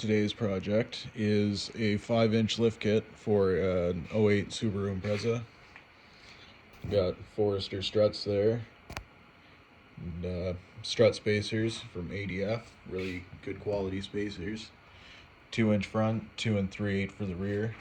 today's project is a 5-inch lift kit for an '08 Subaru Impreza. Got Forester struts there, and strut spacers from ADF, really good quality spacers. 2-inch front, 2 3/8 for the rear.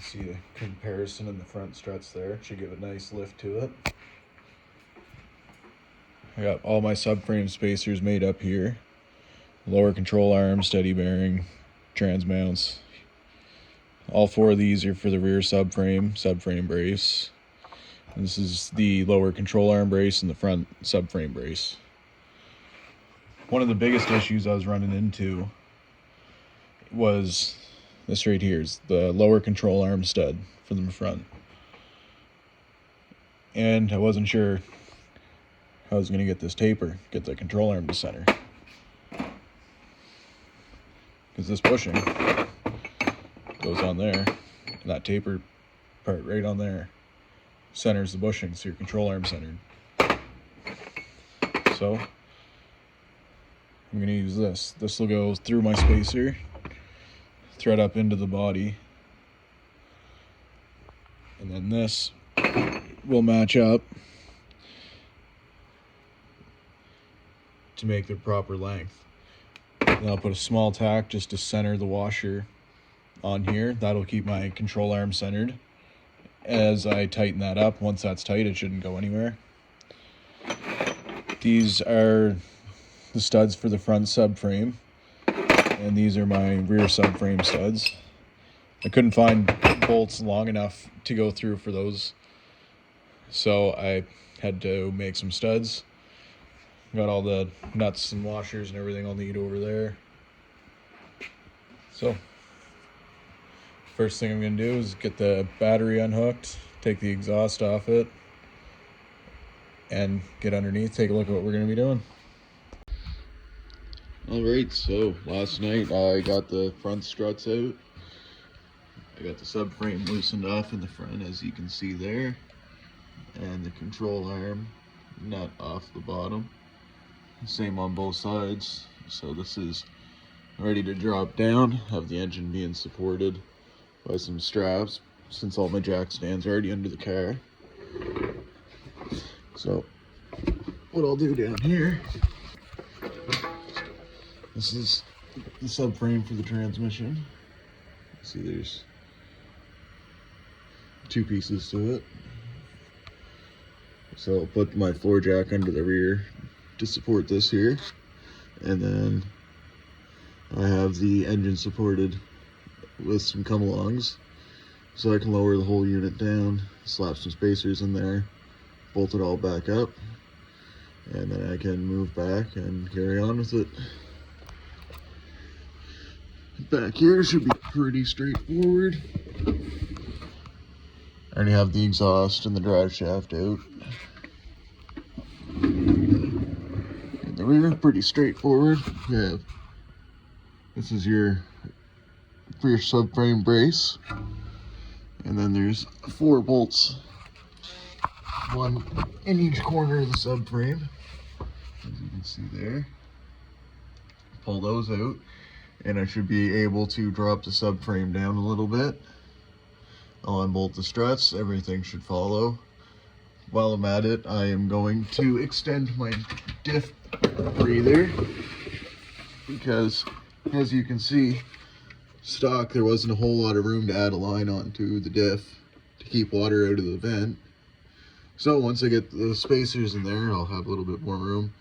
See the comparison in the front struts there, should give a nice lift to it. I got all my subframe spacers made up here. Lower control arm, steady bearing, trans mounts. All 4 of these are for the rear subframe brace. And this is the lower control arm brace and the front subframe brace. One of the biggest issues I was running into was this right here, is the lower control arm stud for the front. And I wasn't sure how I was going to get this taper, get the control arm to center. Because this bushing goes on there, and that taper part right on there centers the bushing, so your control arm centered. So I'm going to use this. This will go through my spacer, thread up into the body, and then this will match up to make the proper length. Then I'll put a small tack just to center the washer on here. That'll keep my control arm centered. As I tighten that up, once that's tight, it shouldn't go anywhere. These are the studs for the front subframe, and these are my rear subframe studs. I couldn't find bolts long enough to go through for those, so I had to make some studs. Got all the nuts and washers and everything I'll need over there. So, first thing I'm going to do is get the battery unhooked, take the exhaust off it, and get underneath, take a look at what we're going to be doing. Alright, so last night I got the front struts out. I got the subframe loosened off in the front, as you can see there, and the control arm nut off the bottom. Same on both sides. So this is ready to drop down, have the engine being supported by some straps, since all my jack stands are already under the car. So what I'll do down here, this is the subframe for the transmission. See, there's 2 pieces to it. So I'll put my floor jack under the rear to support this here, and then I have the engine supported with some come-alongs, so I can lower the whole unit down, slap some spacers in there, bolt it all back up, and then I can move back and carry on with it. Back here should be pretty straightforward. I already have the exhaust and the drive shaft out. The rear, pretty straightforward. Yeah, this is your rear subframe brace, and then there's 4 bolts, 1 in each corner of the subframe, as you can see there. Pull those out, and I should be able to drop the subframe down a little bit. I'll unbolt the struts, everything should follow. While I'm at it, I am going to extend my diff breather, because as you can see, stock, there wasn't a whole lot of room to add a line onto the diff to keep water out of the vent. So once I get the spacers in there, I'll have a little bit more room,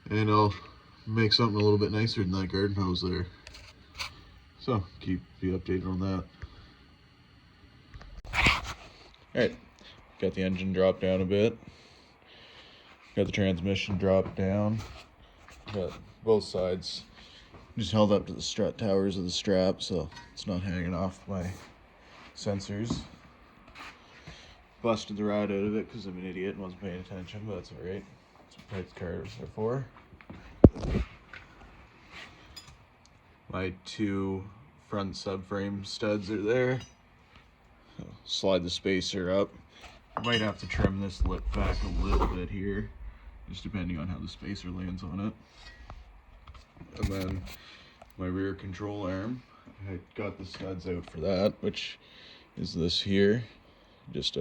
and I'll make something a little bit nicer than that garden hose there. So keep you updated on that. Alright, got the engine dropped down a bit, got the transmission dropped down, got both sides just held up to the strut towers of the strap so it's not hanging off my sensors. Busted the rod out of it because I'm an idiot and wasn't paying attention, but that's alright. That's what type of cars are for. My 2 front subframe studs are there. So slide the spacer up. I might have to trim this lip back a little bit here, just depending on how the spacer lands on it. And then my rear control arm. I got the studs out for that, which is this here. Just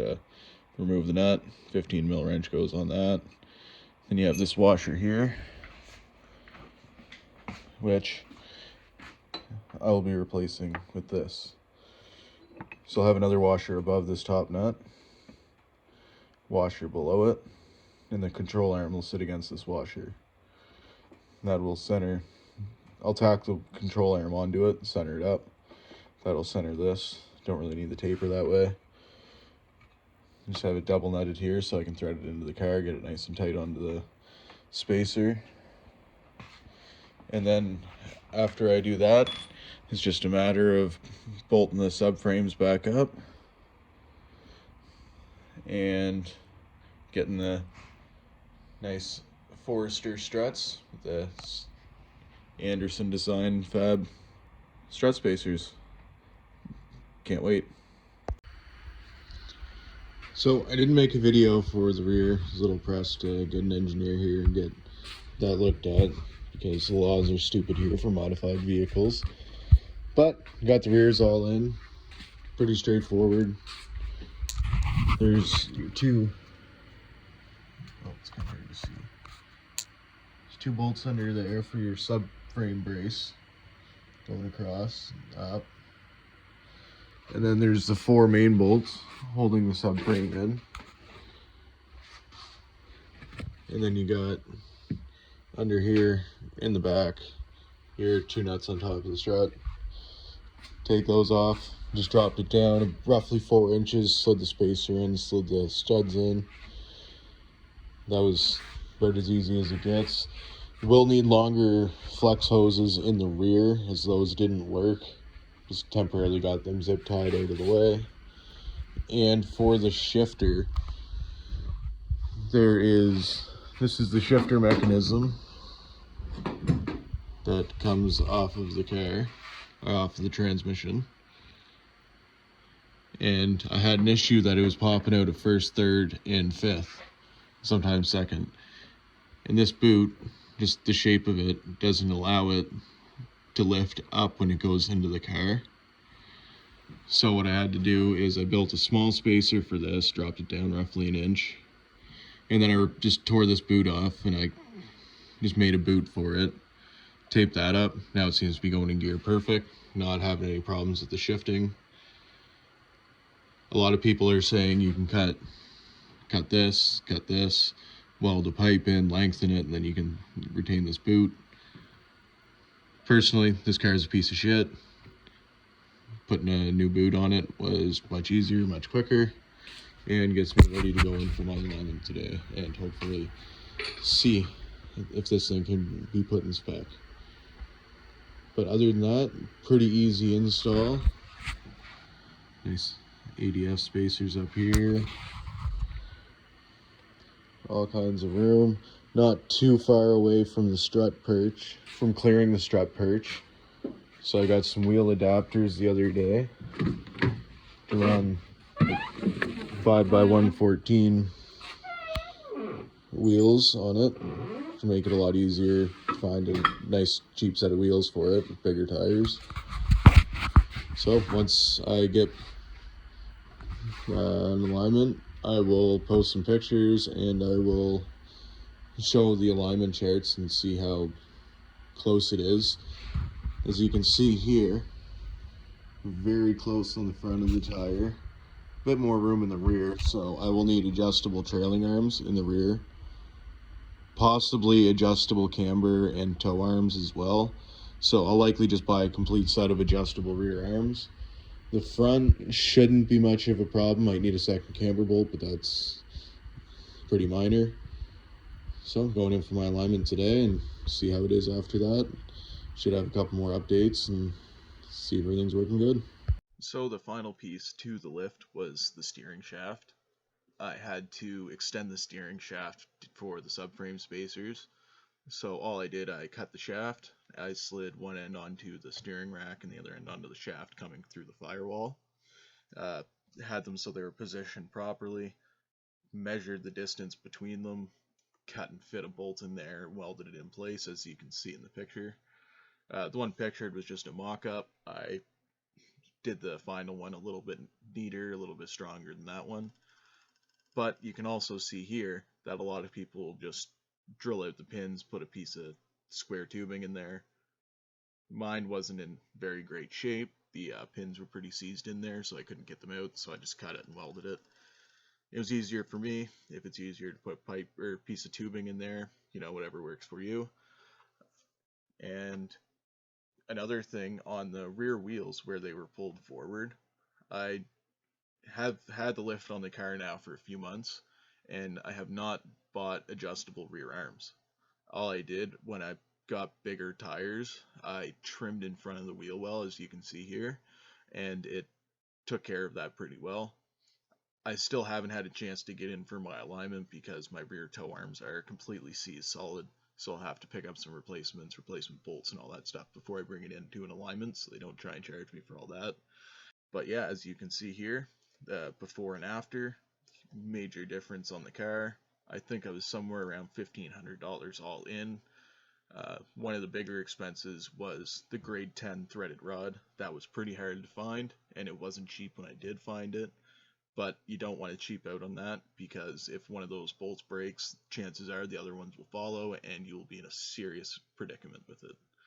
remove the nut, 15 mil wrench goes on that. Then you have this washer here, which I'll be replacing with this. So I'll have another washer above this top nut, washer below it, and the control arm will sit against this washer. That will center. I'll tack the control arm onto it, center it up. That'll center this. Don't really need the taper that way. Just have it double nutted here so I can thread it into the car, get it nice and tight onto the spacer. And then after I do that, it's just a matter of bolting the subframes back up and getting the nice Forester struts with the Anderson design fab strut spacers. Can't wait. So I didn't make a video for the rear. I was a little pressed to get an engineer here and get that looked at because the laws are stupid here for modified vehicles. But got the rears all in. Pretty straightforward. There's your two. Oh, it's kind of hard to see. There's two bolts under there for your subframe brace going across, up. And then there's the 4 main bolts holding the subframe in. And then you got under here in the back, your 2 nuts on top of the strut. Take those off, just dropped it down roughly 4 inches, slid the spacer in, slid the studs in. That was about as easy as it gets. You will need longer flex hoses in the rear as those didn't work. Just temporarily got them zip tied out of the way. And for the shifter, this is the shifter mechanism that comes off of the car, off of the transmission. And I had an issue that it was popping out of first, third, and fifth, sometimes second. And this boot, just the shape of it, doesn't allow it to lift up when it goes into the car. So what I had to do is I built a small spacer for this, dropped it down roughly an inch, and then I just tore this boot off and I just made a boot for it, taped that up. Now it seems to be going in gear perfect, not having any problems with the shifting. A lot of people are saying you can cut this, weld a pipe in, lengthen it, and then you can retain this boot. Personally, this car is a piece of shit. Putting a new boot on it was much easier, much quicker, and gets me ready to go in for my alignment today and hopefully see if this thing can be put in spec. But other than that, pretty easy install. Nice ADF spacers up here. All kinds of room. Not too far away from the strut perch, from clearing the strut perch. So I got some wheel adapters the other day to run 5x114 wheels on it to make it a lot easier to find a nice cheap set of wheels for it with bigger tires. So once I get an alignment, I will post some pictures and I will show the alignment charts and see how close it is. As you can see here, very close on the front of the tire, a bit more room in the rear, so I will need adjustable trailing arms in the rear, possibly adjustable camber and tow arms as well. So I'll likely just buy a complete set of adjustable rear arms. The front shouldn't be much of a problem. Might need a second camber bolt, but that's pretty minor. So I'm going in for my alignment today and see how it is after that. Should have a couple more updates and see if everything's working good. So the final piece to the lift was the steering shaft. I had to extend the steering shaft for the subframe spacers. So all I did, I cut the shaft, I slid one end onto the steering rack and the other end onto the shaft coming through the firewall. Had them so they were positioned properly, measured the distance between them, cut and fit a bolt in there, welded it in place as you can see in the picture. The one pictured was just a mock-up. I did the final one a little bit neater, a little bit stronger than that one. But you can also see here that a lot of people just drill out the pins, put a piece of square tubing in there. Mine wasn't in very great shape. The pins were pretty seized in there, so I couldn't get them out, so I just cut it and welded it. It was easier for me. If it's easier to put pipe or piece of tubing in there, you know, whatever works for you. And another thing, on the rear wheels where they were pulled forward, I have had the lift on the car now for a few months, and I have not bought adjustable rear arms. All I did when I got bigger tires, I trimmed in front of the wheel well, as you can see here, and it took care of that pretty well. I still haven't had a chance to get in for my alignment because my rear toe arms are completely seized solid, so I'll have to pick up some replacements, replacement bolts and all that stuff before I bring it in to an alignment, so they don't try and charge me for all that. But yeah, as you can see here, before and after, major difference on the car. I think I was somewhere around $1,500 all in. One of the bigger expenses was the grade 10 threaded rod. That was pretty hard to find, and it wasn't cheap when I did find it. But you don't want to cheap out on that, because if one of those bolts breaks, chances are the other ones will follow, and you will be in a serious predicament with it.